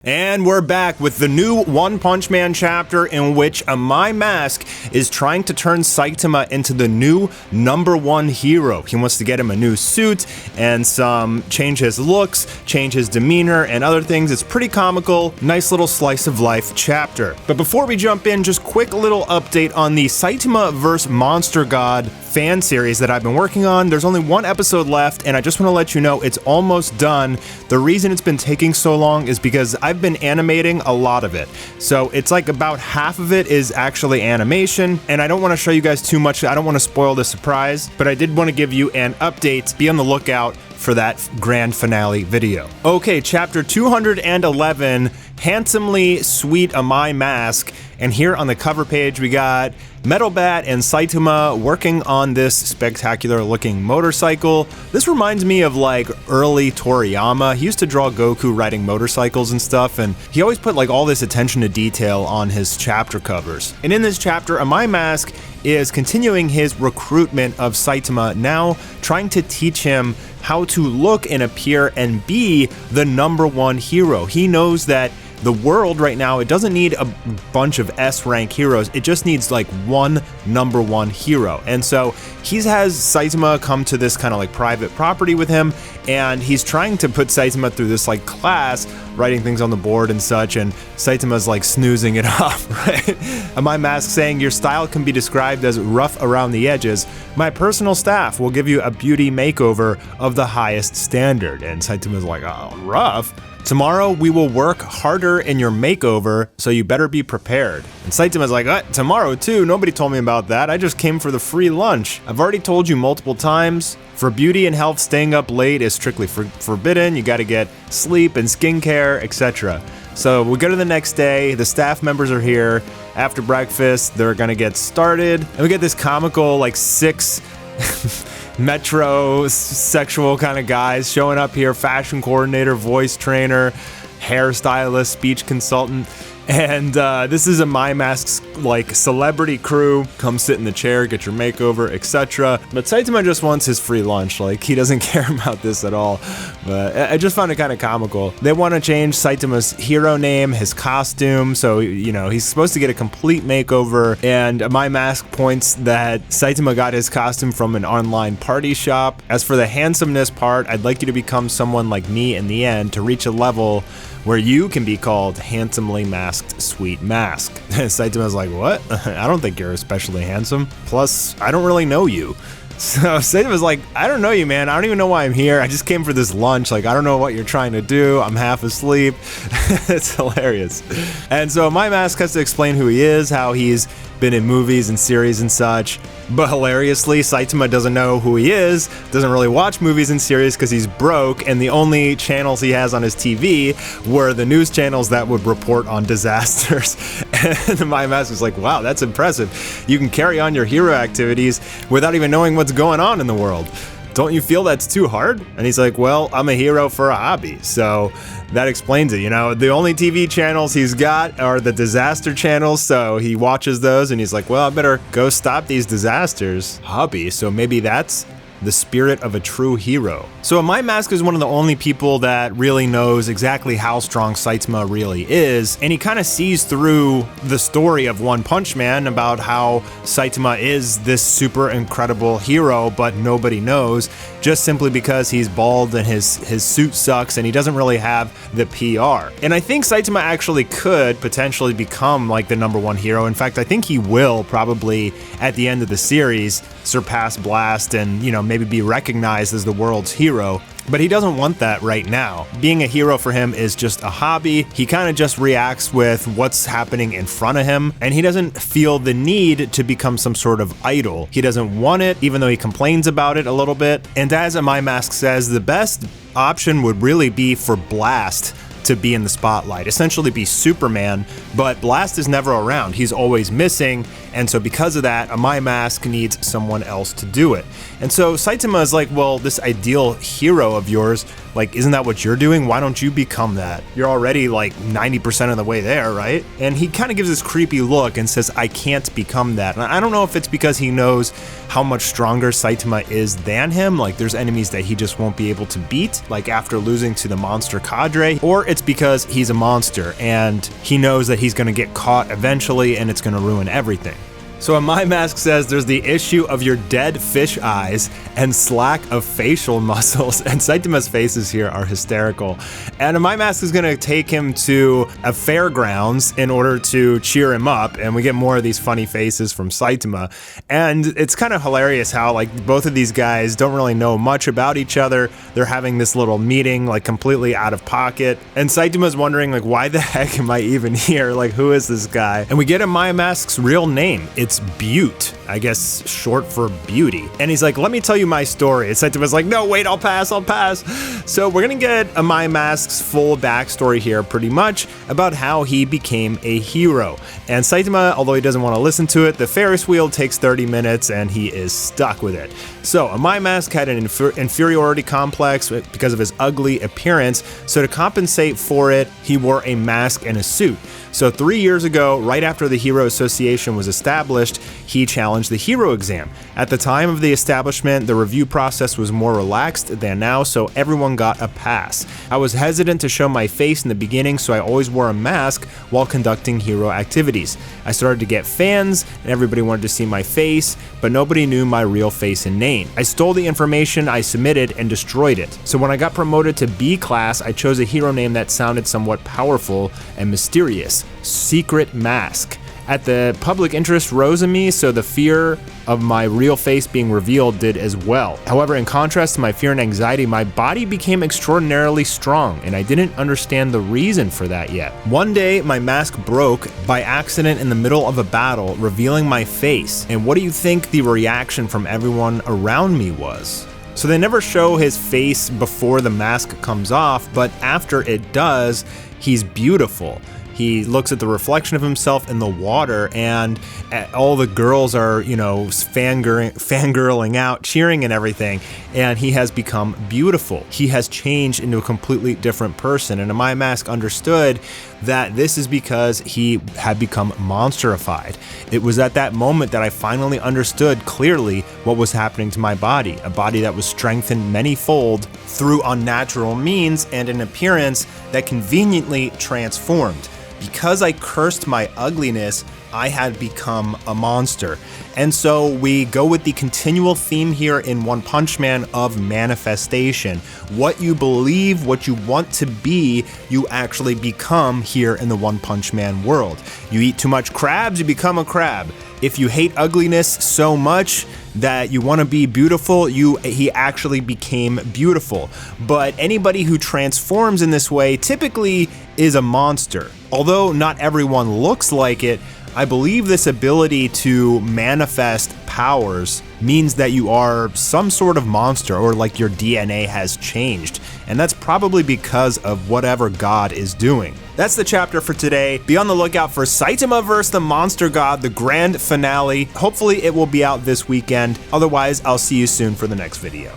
And we're back with the new One Punch Man chapter in which a My Mask is trying to turn Saitama into the new #1 hero. He wants to get him a new suit and change his looks, change his demeanor, and other things. It's pretty comical, nice little slice of life chapter. But before we jump in, just quick little update on the Saitama vs. Monster God fan series that I've been working on. There's only one episode left, and I just want to let you know it's almost done. The reason it's been taking so long is because I've been animating a lot of it. So it's like about half of it is actually animation, and I don't want to show you guys too much. I don't want to spoil the surprise, but I did want to give you an update. Be on the lookout for that grand finale video. Okay, chapter 211, Handsomely Sweet a My Mask. And here on the cover page, we got Metal Bat and Saitama working on this spectacular looking motorcycle. This reminds me of like early Toriyama. He used to draw Goku riding motorcycles and stuff, and he always put like all this attention to detail on his chapter covers. And in this chapter, a My Mask is continuing his recruitment of Saitama, now trying to teach him how to look and appear and be the #1 hero. He knows that the world right now, it doesn't need a bunch of S-rank heroes, it just needs like one #1 hero. And so he has Saitama come to this kind of like private property with him, and he's trying to put Saitama through this like class, writing things on the board and such, and Saitama's like snoozing it off, right? And My Mask saying, your style can be described as rough around the edges. My personal staff will give you a beauty makeover of the highest standard. And Saitama's like, oh, rough? Tomorrow we will work harder in your makeover, so you better be prepared. And Saitama's like, tomorrow too? Nobody told me about that. I just came for the free lunch. I've already told you multiple times. For beauty and health, staying up late is strictly forbidden. You gotta get sleep and skincare, etc. So we go to the next day, the staff members are here. After breakfast, they're gonna get started. And we get this comical, like 6 metrosexual kind of guys showing up here, fashion coordinator, voice trainer, hairstylist, speech consultant. And this is a My Mask's like celebrity crew. Come sit in the chair, get your makeover, etc. But Saitama just wants his free lunch. Like, he doesn't care about this at all. But I just found it kind of comical. They want to change Saitama's hero name, his costume. So, you know, he's supposed to get a complete makeover. And My Mask points that Saitama got his costume from an online party shop. As for the handsomeness part, I'd like you to become someone like me in the end to reach a level where you can be called Handsomely Masked Sweet Mask. Saitama's like, what? I don't think you're especially handsome. Plus, I don't really know you. So Saitama's like, I don't know you, man. I don't even know why I'm here. I just came for this lunch. Like, I don't know what you're trying to do. I'm half asleep. It's hilarious. And so My Mask has to explain who he is, how he's been in movies and series and such. But hilariously, Saitama doesn't know who he is, doesn't really watch movies and series because he's broke, and the only channels he has on his TV were the news channels that would report on disasters. And My Mask is like, wow, that's impressive. You can carry on your hero activities without even knowing what's going on in the world. Don't you feel that's too hard? And he's like, well, I'm a hero for a hobby. So that explains it, you know. The only TV channels he's got are the disaster channels, so he watches those and he's like, well, I better go stop these disasters. Hobby, so maybe that's the spirit of a true hero. So My Mask is one of the only people that really knows exactly how strong Saitama really is, and he kind of sees through the story of One Punch Man about how Saitama is this super incredible hero, but nobody knows, just simply because he's bald and his suit sucks and he doesn't really have the PR. And I think Saitama actually could potentially become like the #1 hero. In fact, I think he will probably at the end of the series surpass Blast and, you know, maybe be recognized as the world's hero. But he doesn't want that right now. Being a hero for him is just a hobby. He kind of just reacts with what's happening in front of him, and he doesn't feel the need to become some sort of idol. He doesn't want it, even though he complains about it a little bit. And as My Mask says, the best option would really be for Blast to be in the spotlight, essentially be Superman, but Blast is never around. He's always missing, and so because of that, a My Mask needs someone else to do it. And so Saitama is like, well, this ideal hero of yours, Like, isn't that what you're doing? Why don't you become that? You're already like 90% of the way there, right? And he kind of gives this creepy look and says, I can't become that. And I don't know if it's because he knows how much stronger Saitama is than him, like there's enemies that he just won't be able to beat, like after losing to the monster cadre, or it's because he's a monster and he knows that he's gonna get caught eventually and it's gonna ruin everything. So My Mask says there's the issue of your dead fish eyes and slack of facial muscles, and Saitama's faces here are hysterical. And My Mask is gonna take him to a fairgrounds in order to cheer him up, and we get more of these funny faces from Saitama. And it's kind of hilarious how like both of these guys don't really know much about each other. They're having this little meeting like completely out of pocket, and Saitama's wondering like, why the heck am I even here? Like, who is this guy? And we get My Mask's real name. It's Butte, I guess short for beauty. And he's like, let me tell you my story. And Saitama's like, no, wait, I'll pass. So we're gonna get a My Mask's full backstory here pretty much about how he became a hero. And Saitama, although he doesn't want to listen to it, the Ferris wheel takes 30 minutes and he is stuck with it. So My Mask had an inferiority complex because of his ugly appearance. So to compensate for it, he wore a mask and a suit. So 3 years ago, right after the Hero Association was established, he challenged the hero exam. At the time of the establishment, the review process was more relaxed than now, so everyone got a pass. I was hesitant to show my face in the beginning, so I always wore a mask while conducting hero activities. I started to get fans, and everybody wanted to see my face, but nobody knew my real face and name. I stole the information I submitted and destroyed it. So when I got promoted to B class, I chose a hero name that sounded somewhat powerful and mysterious. Secret Mask. At the public interest rose in me, so the fear of my real face being revealed did as well. However, in contrast to my fear and anxiety, my body became extraordinarily strong, and I didn't understand the reason for that yet. One day, my mask broke by accident in the middle of a battle, revealing my face. And what do you think the reaction from everyone around me was? So they never show his face before the mask comes off, but after it does, he's beautiful. He looks at the reflection of himself in the water, and all the girls are, you know, fangirling out, cheering and everything, and he has become beautiful. He has changed into a completely different person, and My Mask understood that this is because he had become monsterified. It was at that moment that I finally understood clearly what was happening to my body, a body that was strengthened many-fold through unnatural means and an appearance that conveniently transformed. Because I cursed my ugliness, I had become a monster. And so we go with the continual theme here in One Punch Man of manifestation. What you believe, what you want to be, you actually become here in the One Punch Man world. You eat too much crabs, you become a crab. If you hate ugliness so much that you want to be beautiful, he actually became beautiful. But anybody who transforms in this way typically is a monster. Although not everyone looks like it, I believe this ability to manifest powers means that you are some sort of monster, or like your DNA has changed. And that's probably because of whatever God is doing. That's the chapter for today. Be on the lookout for Saitama vs. the Monster God, the grand finale. Hopefully it will be out this weekend. Otherwise, I'll see you soon for the next video.